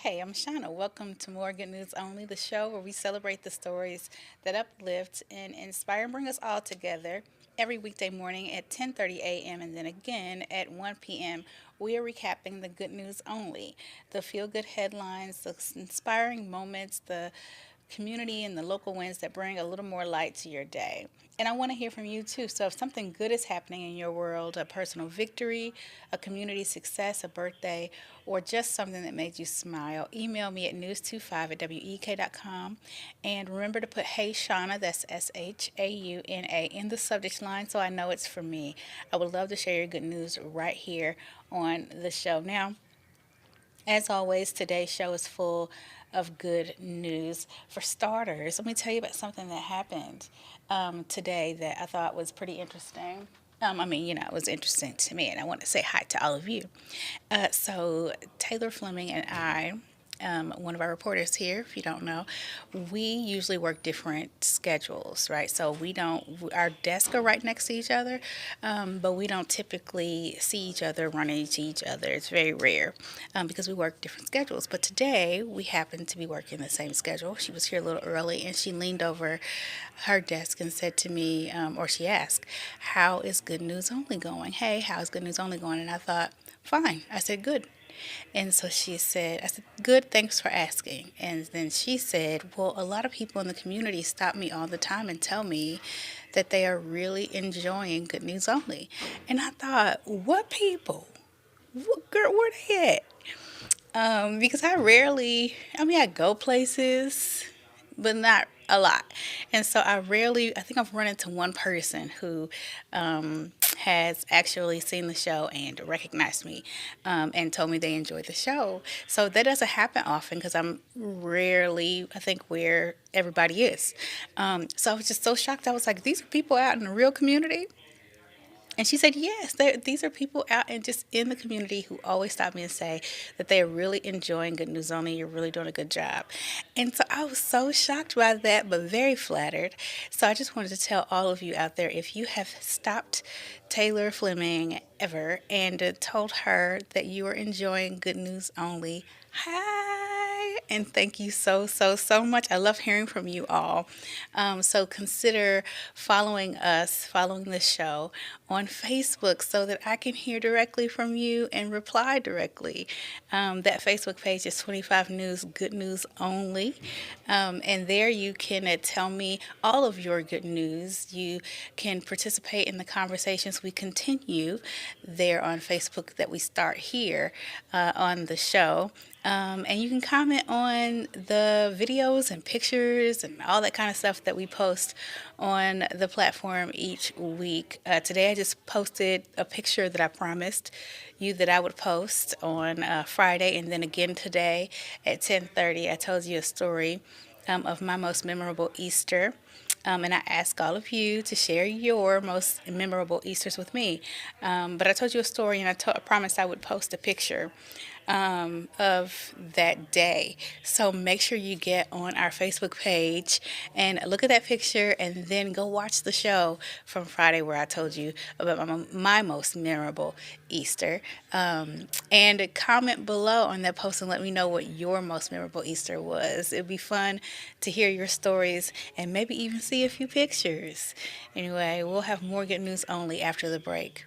Hey, I'm Shauna. Welcome to More Good News Only, the show where we celebrate the stories that uplift and inspire and bring us all together every weekday morning at 10:30 a.m. and then again at 1 p.m. We are recapping the good news only, the feel-good headlines, the inspiring moments, the community and the local wins that bring a little more light to your day. And I want to hear from you too. So if something good is happening in your world, a personal victory, a community success, a birthday, or just something that made you smile, email me at news25 at wek.com. And remember to put Hey Shauna, that's SHAUNA, in the subject line so I know it's for me. I would love to share your good news right here on the show. Now, as always, today's show is full of good news. For starters, let me tell you about something that happened today that I thought was pretty interesting. It was interesting to me, and I want to say hi to all of you. So, Taylor Fleming and I, one of our reporters here, if you don't know, we usually work different schedules, right? So we don't, our desks are right next to each other, but we don't typically see each other, run into each other. It's very rare because we work different schedules. But today we happen to be working the same schedule. She was here a little early and she leaned over her desk and said to me, or she asked, "How is Good News Only going? Hey, how is Good News Only going?" And I thought, fine. I said, good. And so she said, I said, good, thanks for asking. And then she said, well, a lot of people in the community stop me all the time and tell me that they are really enjoying Good News Only. And I thought, what people? What, girl, where they at? Because I go places, but not a lot. And so I think I've run into one person who has actually seen the show and recognized me and told me they enjoyed the show. So that doesn't happen often because I'm rarely, I think, where everybody is. So I was just so shocked. I was like, these are people out in the real community. And she said, yes, these are people out and just in the community who always stop me and say that they are really enjoying Good News Only. You're really doing a good job. And so I was so shocked by that, but very flattered. So I just wanted to tell all of you out there, if you have stopped Taylor Fleming ever and told her that you are enjoying Good News Only, hi, and thank you so, so, so much. I love hearing from you all. So consider following the show on Facebook so that I can hear directly from you and reply directly. That Facebook page is 25 News Good News Only. And there you can tell me all of your good news. You can participate in the conversations we continue there on Facebook that we start here on the show. And you can comment on the videos and pictures and all that kind of stuff that we post on the platform each week. Today I just posted a picture that I promised you that I would post on Friday, and then again today at 10:30 I told you a story of my most memorable Easter. And I ask all of you to share your most memorable Easters with me. But I told you a story and I promised I would post a picture of that day. So make sure you get on our Facebook page and look at that picture and then go watch the show from Friday where I told you about my most memorable Easter. And comment below on that post and let me know what your most memorable Easter was. It'd be fun to hear your stories and maybe even see a few pictures. Anyway, we'll have more good news only after the break.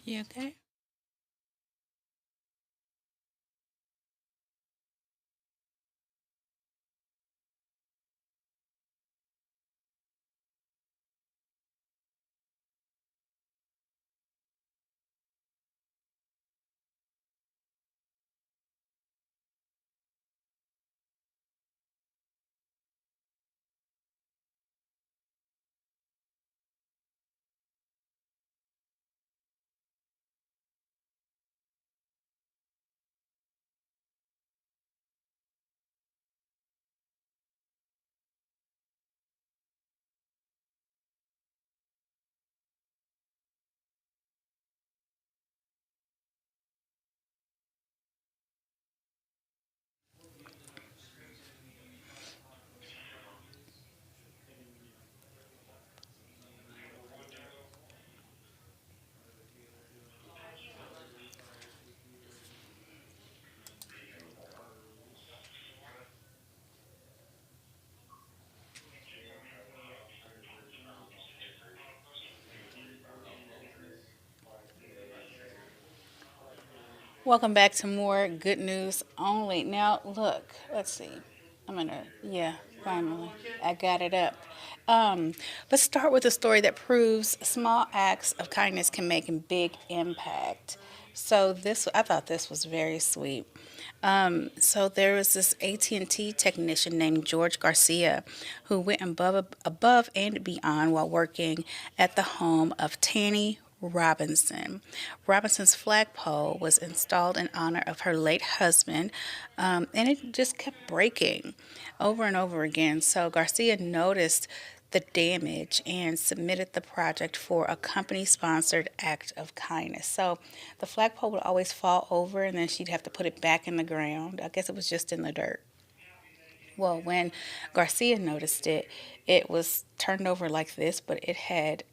You okay? Welcome back to more good news only. Now, look, let's see. Yeah, finally, I got it up. Um, let's start with a story that proves small acts of kindness can make a big impact. I thought this was very sweet. So there was this AT&T technician named George Garcia who went above and beyond while working at the home of Tanny Robinson. Robinson's flagpole was installed in honor of her late husband, and it just kept breaking over and over again. So Garcia noticed the damage and submitted the project for a company sponsored act of kindness. So the flagpole would always fall over and then she'd have to put it back in the ground. I guess it was just in the dirt. Well, when Garcia noticed it, it was turned over like this, but it had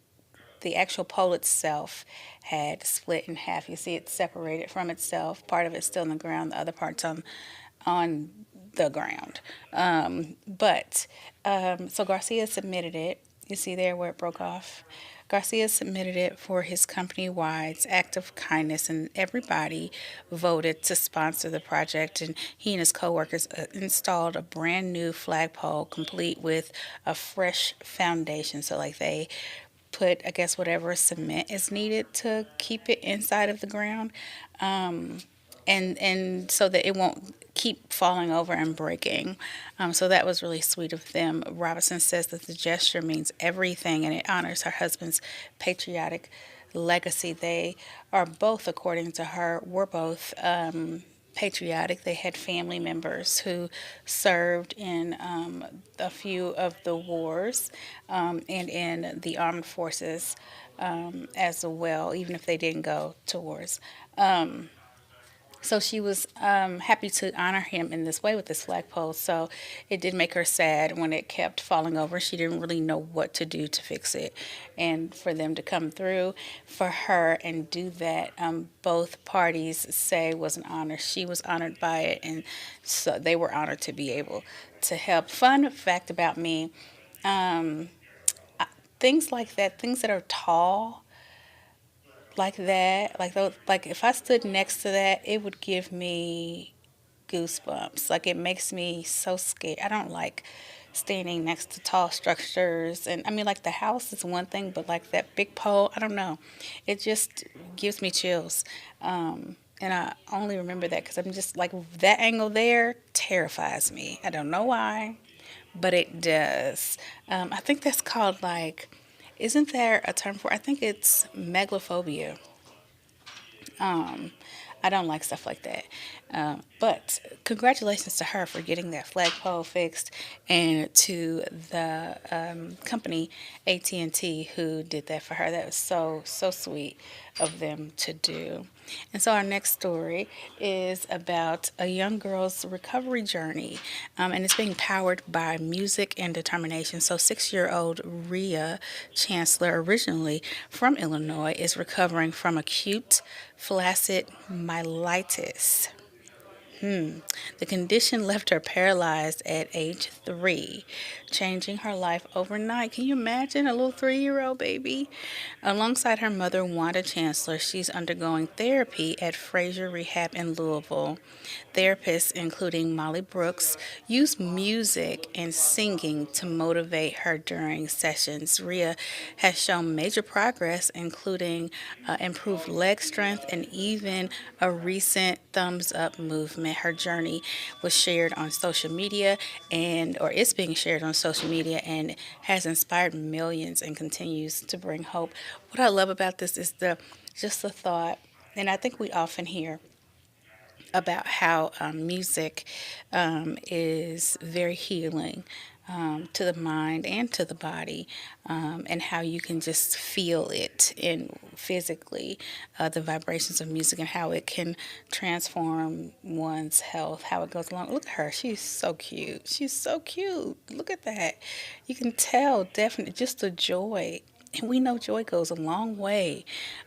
the actual pole itself had split in half. You see it separated from itself. Part of it's still in the ground, the other part's on the ground. So Garcia submitted it. You see there where it broke off? Garcia submitted it for his company wide act of kindness, and everybody voted to sponsor the project. And he and his coworkers installed a brand new flagpole complete with a fresh foundation. So, like, they put, I guess, whatever cement is needed to keep it inside of the ground, and so that it won't keep falling over and breaking. So that was really sweet of them. Robinson says that the gesture means everything and it honors her husband's patriotic legacy. They are both, according to her, were both patriotic. They had family members who served in a few of the wars and in the armed forces as well, even if they didn't go to wars. So she was happy to honor him in this way with this flagpole. So it did make her sad when it kept falling over. She didn't really know what to do to fix it. And for them to come through for her and do that, both parties say was an honor. She was honored by it, and so they were honored to be able to help. Fun fact about me, things like that, things that are tall like that, like those, like if I stood next to that, it would give me goosebumps. Like it makes me so scared. I don't like standing next to tall structures. And I mean, like the house is one thing, but like that big pole, I don't know. It just gives me chills. And I only remember that because I'm just like that angle there terrifies me. I don't know why, but it does. I think that's called like, isn't there a term for? I think it's megalophobia. I don't like stuff like that. But congratulations to her for getting that flagpole fixed, and to the company AT&T who did that for her. That was so sweet of them to do. And so our next story is about a young girl's recovery journey, and it's being powered by music and determination. So 6-year-old Rhea Chancellor, originally from Illinois, is recovering from acute flaccid myelitis. The condition left her paralyzed at age 3, changing her life overnight. Can you imagine a little 3-year-old baby? Alongside her mother, Wanda Chancellor, she's undergoing therapy at Fraser Rehab in Louisville. Therapists, including Molly Brooks, use music and singing to motivate her during sessions. Rhea has shown major progress, including improved leg strength and even a recent thumbs up movement. Her journey was shared on social media and or is being shared on social media and has inspired millions and continues to bring hope. What I love about this is the just the thought, and I think we often hear about how music is very healing to the mind and to the body, and how you can just feel it in physically the vibrations of music and how it can transform one's health, how it goes along. Look at her, she's so cute. She's so cute. Look at that. You can tell definitely just the joy, and we know joy goes a long way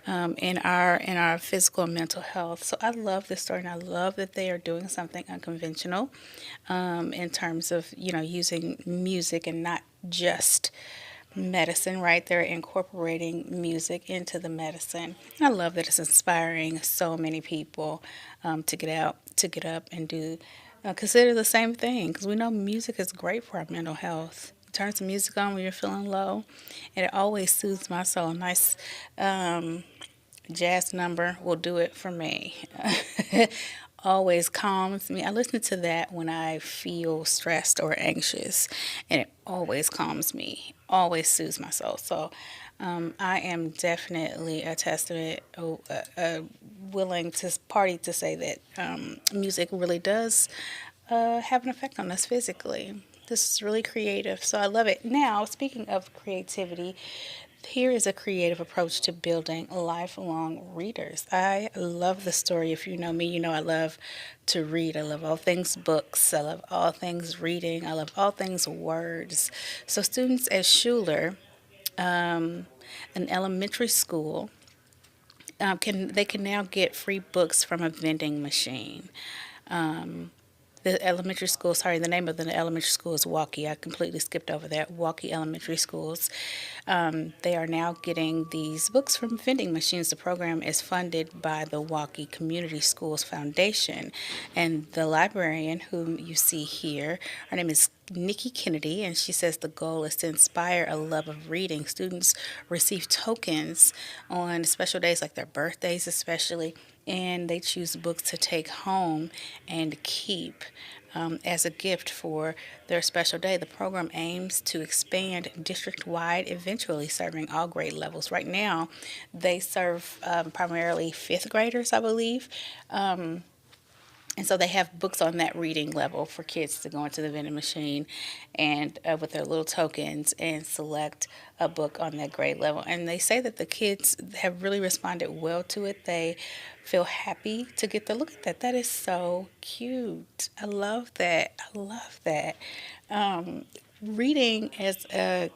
in our physical and mental health. So I love this story, and I love that they are doing something unconventional in terms of using music and not just medicine. Right, they're incorporating music into the medicine. And I love that it's inspiring so many people to get out, to get up, and do consider the same thing because we know music is great for our mental health. Turn some music on when you're feeling low, and it always soothes my soul. A nice jazz number will do it for me. Always calms me. I listen to that when I feel stressed or anxious, and it always calms me, always soothes my soul. So I am definitely a testament, willing to party to say that music really does have an effect on us physically. This is really creative, so I love it. Now, speaking of creativity, here is a creative approach to building lifelong readers. I love the story. If you know me, you know I love to read. I love all things books. I love all things reading. I love all things words. So, students at Schuler, an elementary school, can now get free books from a vending machine. The elementary school, sorry, the name of the elementary school is Waukee. I completely skipped over that. Waukee Elementary Schools. They are now getting these books from vending machines. The program is funded by the Waukee Community Schools Foundation. And the librarian, whom you see here, her name is Nikki Kennedy, and she says the goal is to inspire a love of reading. Students receive tokens on special days like their birthdays, especially, and they choose books to take home and keep as a gift for their special day. The program aims to expand district wide, eventually serving all grade levels. Right now, they serve primarily fifth graders, I believe. And so they have books on that reading level for kids to go into the vending machine and with their little tokens and select a book on that grade level. And they say that the kids have really responded well to it. They feel happy to get the look at that. That is so cute. I love that. I love that. Reading as a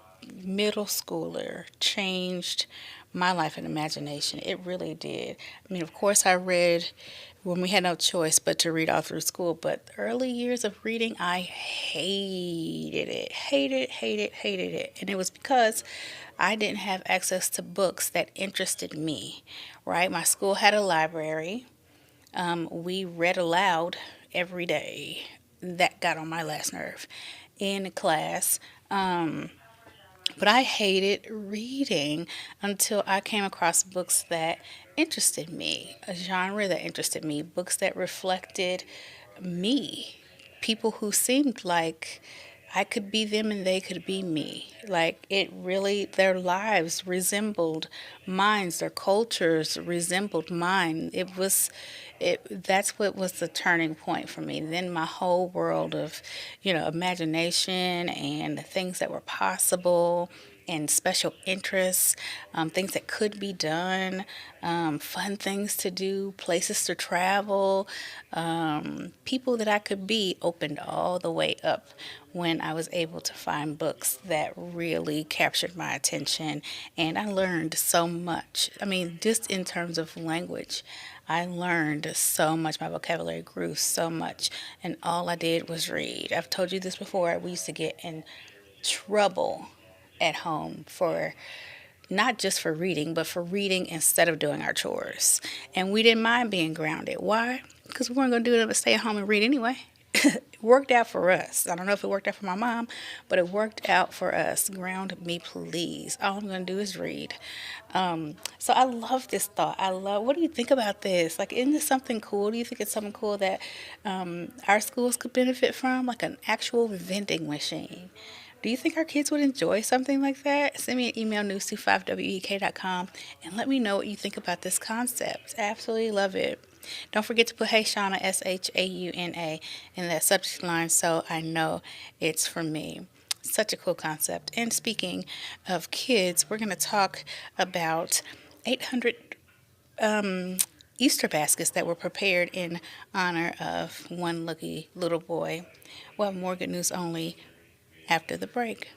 middle schooler changed my life and imagination. It really did. I mean, of course, I read when we had no choice but to read all through school. But the early years of reading, I hated it, hated it. And it was because I didn't have access to books that interested me, right? My school had a library. We read aloud every day. That got on my last nerve in class. But I hated reading until I came across books that interested me, a genre that interested me, books that reflected me, people who seemed like I could be them and they could be me. Like it really, their lives resembled mine, their cultures resembled mine. That's what was the turning point for me. Then my whole world of, imagination and things that were possible and special interests, things that could be done, fun things to do, places to travel, people that I could be opened all the way up when I was able to find books that really captured my attention. And I learned so much. I mean, just in terms of language, I learned so much. My vocabulary grew so much. And all I did was read. I've told you this before. We used to get in trouble at home for not just for reading, but for reading instead of doing our chores. And we didn't mind being grounded. Why? Because we weren't going to do it but stay at home and read anyway. It worked out for us. I don't know if it worked out for my mom, but it worked out for us. Ground me, please. All I'm going to do is read. So I love this thought. What do you think about this? Like, isn't this something cool? Do you think it's something cool that our schools could benefit from? Like an actual vending machine. Do you think our kids would enjoy something like that? Send me an email, news25wek.com, and let me know what you think about this concept. Absolutely love it. Don't forget to put Hey Shauna, SHAUNA, in that subject line so I know it's for me. Such a cool concept. And speaking of kids, we're going to talk about 800 Easter baskets that were prepared in honor of one lucky little boy. We'll have more good news only after the break.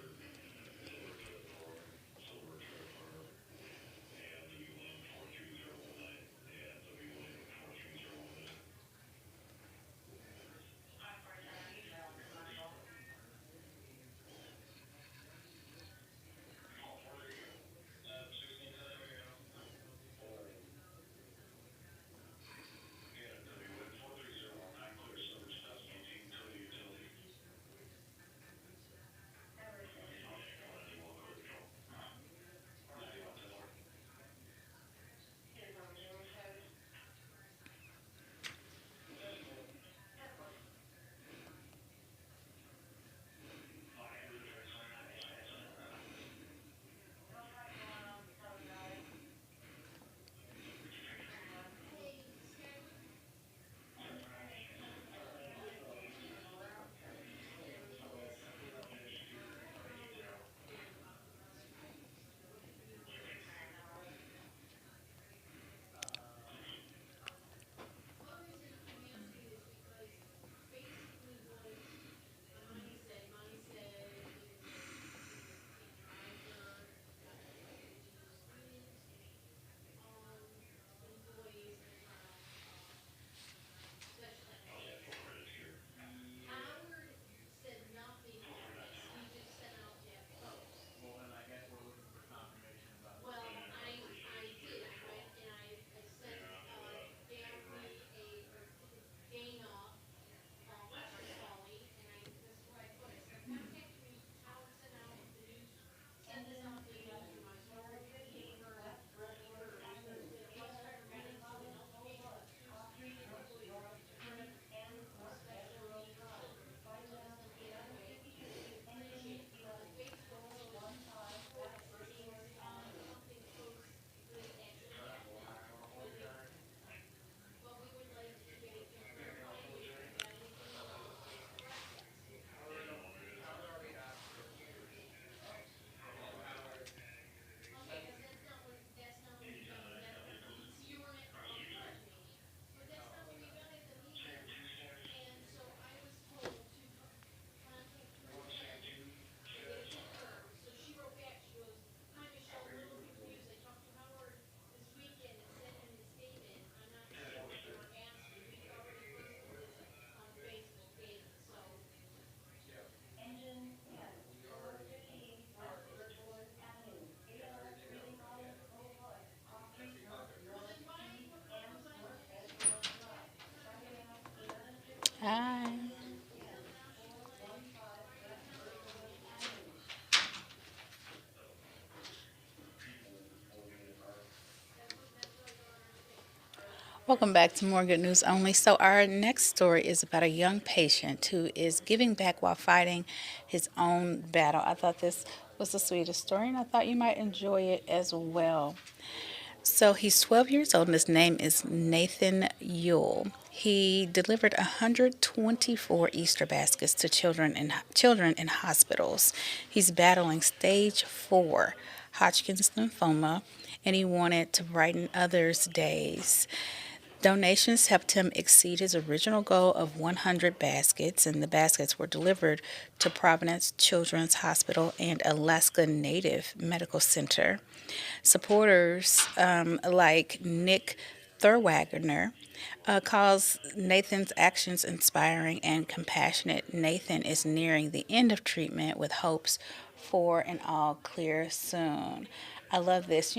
Hi. Welcome back to More Good News Only. So, our next story is about a young patient who is giving back while fighting his own battle. I thought this was the sweetest story, and I thought you might enjoy it as well. So he's 12 years old and his name is Nathan Yule. He delivered 124 Easter baskets to children in hospitals. He's battling stage 4 Hodgkin's lymphoma and he wanted to brighten others' days. Donations helped him exceed his original goal of 100 baskets, and the baskets were delivered to Providence Children's Hospital and Alaska Native Medical Center. Supporters like Nick Thurwagner calls Nathan's actions inspiring and compassionate. Nathan is nearing the end of treatment with hopes for an all clear soon. I love this.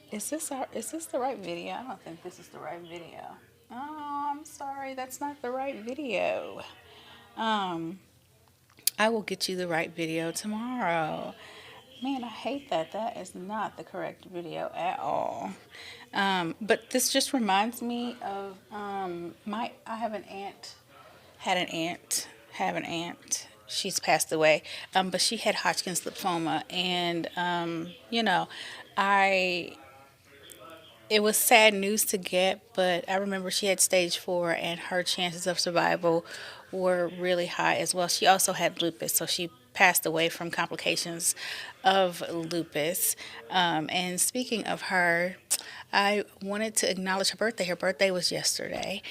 Is this the right video? I don't think this is the right video. Oh, I'm sorry, that's not the right video. Um, I will get you the right video tomorrow. Man, I hate that. That is not the correct video at all. But this just reminds me of my. I have an aunt. Had an aunt. Have an aunt. She's passed away, but she had Hodgkin's lymphoma, and I it was sad news to get, but I remember she had stage 4 and her chances of survival were really high as well. She also had lupus, so she passed away from complications of lupus. And speaking of her, I wanted to acknowledge her birthday. Her birthday was yesterday.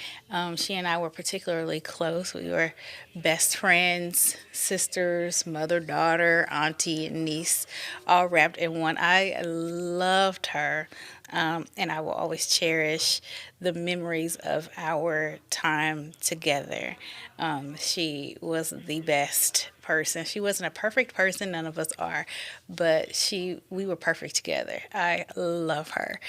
She and I were particularly close. We were best friends, sisters, mother, daughter, auntie, and niece, all wrapped in one. I loved her. And I will always cherish the memories of our time together. She was the best person. She wasn't a perfect person, none of us are, but we were perfect together. I love her.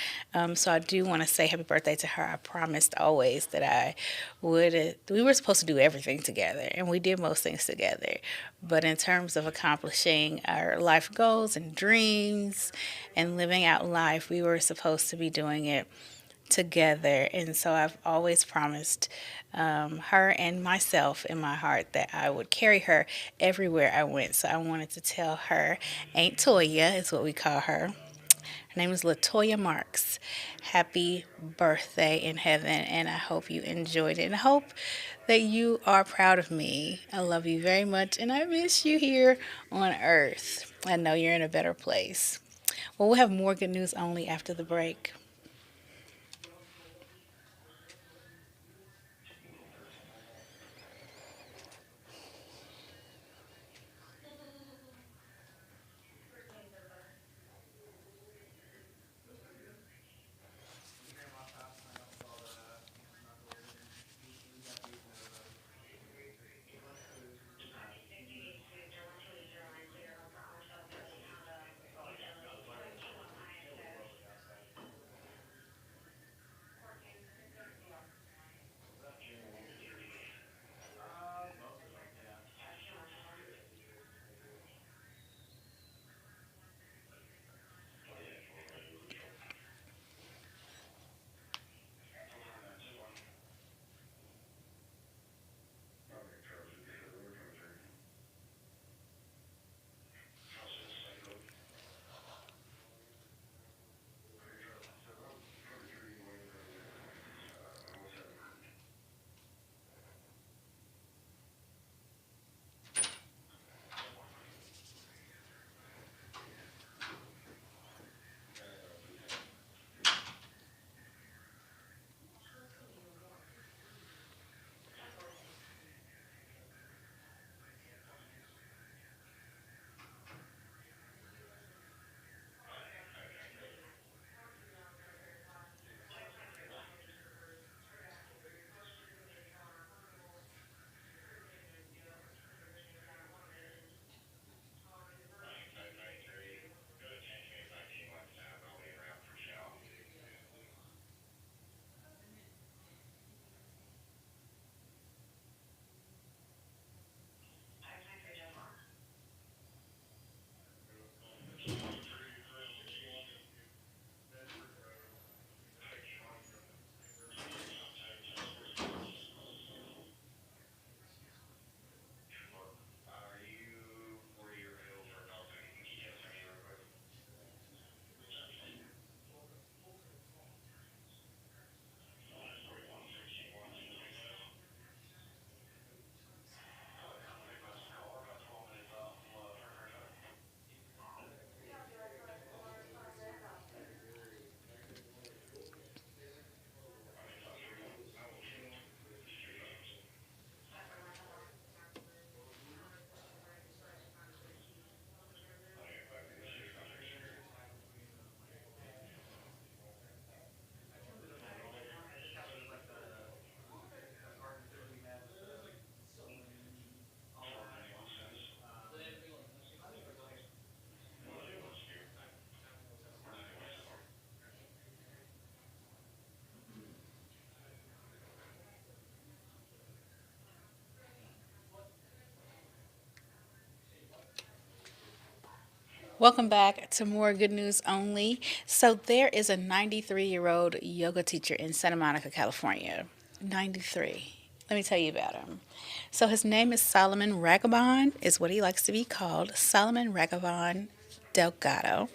So I do want to say happy birthday to her. I promised always that I would. We were supposed to do everything together, and we did most things together. But in terms of accomplishing our life goals and dreams and living out life, we were supposed to be doing it together. And so I've always promised her and myself in my heart that I would carry her everywhere I went. So I wanted to tell her, Aunt Toya is what we call her. Her name is Latoya Marks. Happy birthday in heaven, and I hope you enjoyed it. And I hope that you are proud of me. I love you very much, and I miss you here on earth. I know you're in a better place. Well, we'll have more good news only after the break. Welcome back to more good news only. So, there is a 93-year-old yoga teacher in Santa Monica, California. 93. Let me tell you about him. So, his name is Solomon Ragabon, is what he likes to be called. Solomon Ragabon Delgado,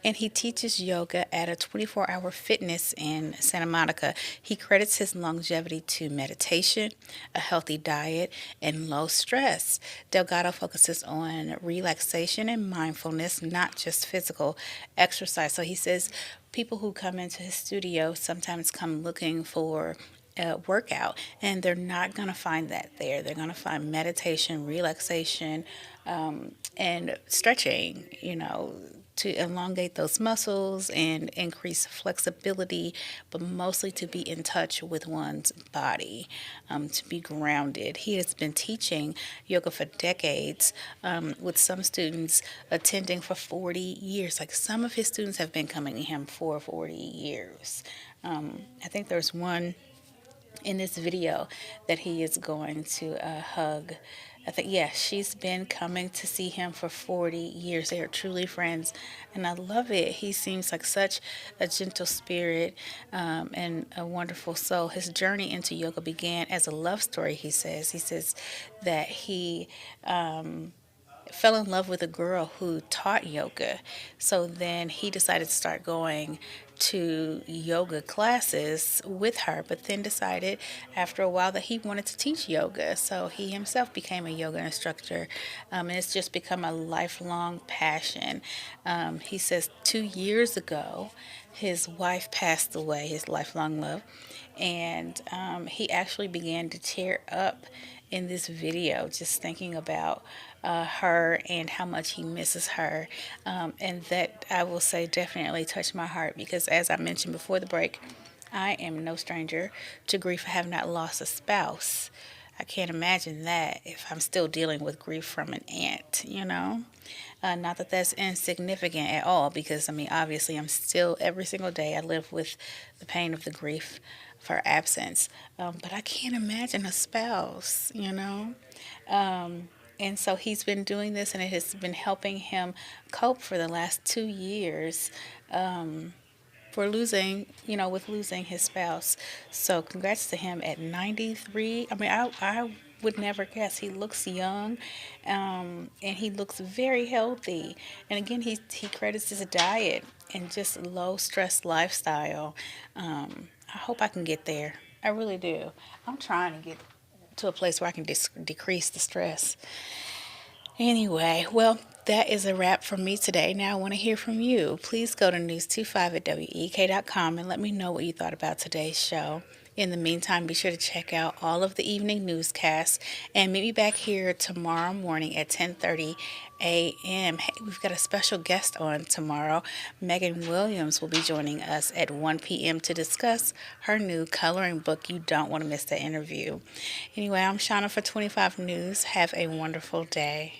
and he teaches yoga at a 24-hour fitness in Santa Monica. He credits his longevity to meditation, a healthy diet, and low stress. Delgado focuses on relaxation and mindfulness, not just physical exercise. So he says people who come into his studio sometimes come looking for workout, and they're not going to find that there. They're going to find meditation, relaxation, and stretching, to elongate those muscles and increase flexibility, but mostly to be in touch with one's body, to be grounded. He has been teaching yoga for decades, with some students attending for 40 years. Like some of his students have been coming to him for 40 years. I think there's one in this video that he is going to hug. I think, yeah, she's been coming to see him for 40 years. They are truly friends, and I love it. He seems like such a gentle spirit, and a wonderful soul. His journey into yoga began as a love story, he says. He says that he fell in love with a girl who taught yoga. So then he decided to start going to yoga classes with her, but then decided after a while that he wanted to teach yoga. So he himself became a yoga instructor, and it's just become a lifelong passion. He says 2 years ago, his wife passed away, his lifelong love, and he actually began to tear up in this video, just thinking about her and how much he misses her. And that, I will say, definitely touched my heart because, as I mentioned before the break, I am no stranger to grief. I have not lost a spouse. I can't imagine that if I'm still dealing with grief from an aunt. Not that that's insignificant at all, because I mean, obviously, I'm still, every single day, I live with the pain of the grief for absence. But I can't imagine a spouse. And so he's been doing this, and it has been helping him cope for the last 2 years, for with losing his spouse. So congrats to him at 93. I mean, I would never guess. He looks young, and he looks very healthy. And again, he credits his diet and just low stress lifestyle. I hope I can get there. I really do. I'm trying to get to a place where I can decrease the stress. Anyway, well, that is a wrap for me today. Now I want to hear from you. Please go to news25 at WEK.com and let me know what you thought about today's show. In the meantime, be sure to check out all of the evening newscasts and meet me back here tomorrow morning at 10:30 a.m. Hey, we've got a special guest on tomorrow. Megan Williams will be joining us at 1 p.m. to discuss her new coloring book. You don't want to miss that interview. Anyway, I'm Shauna for 25 News. Have a wonderful day.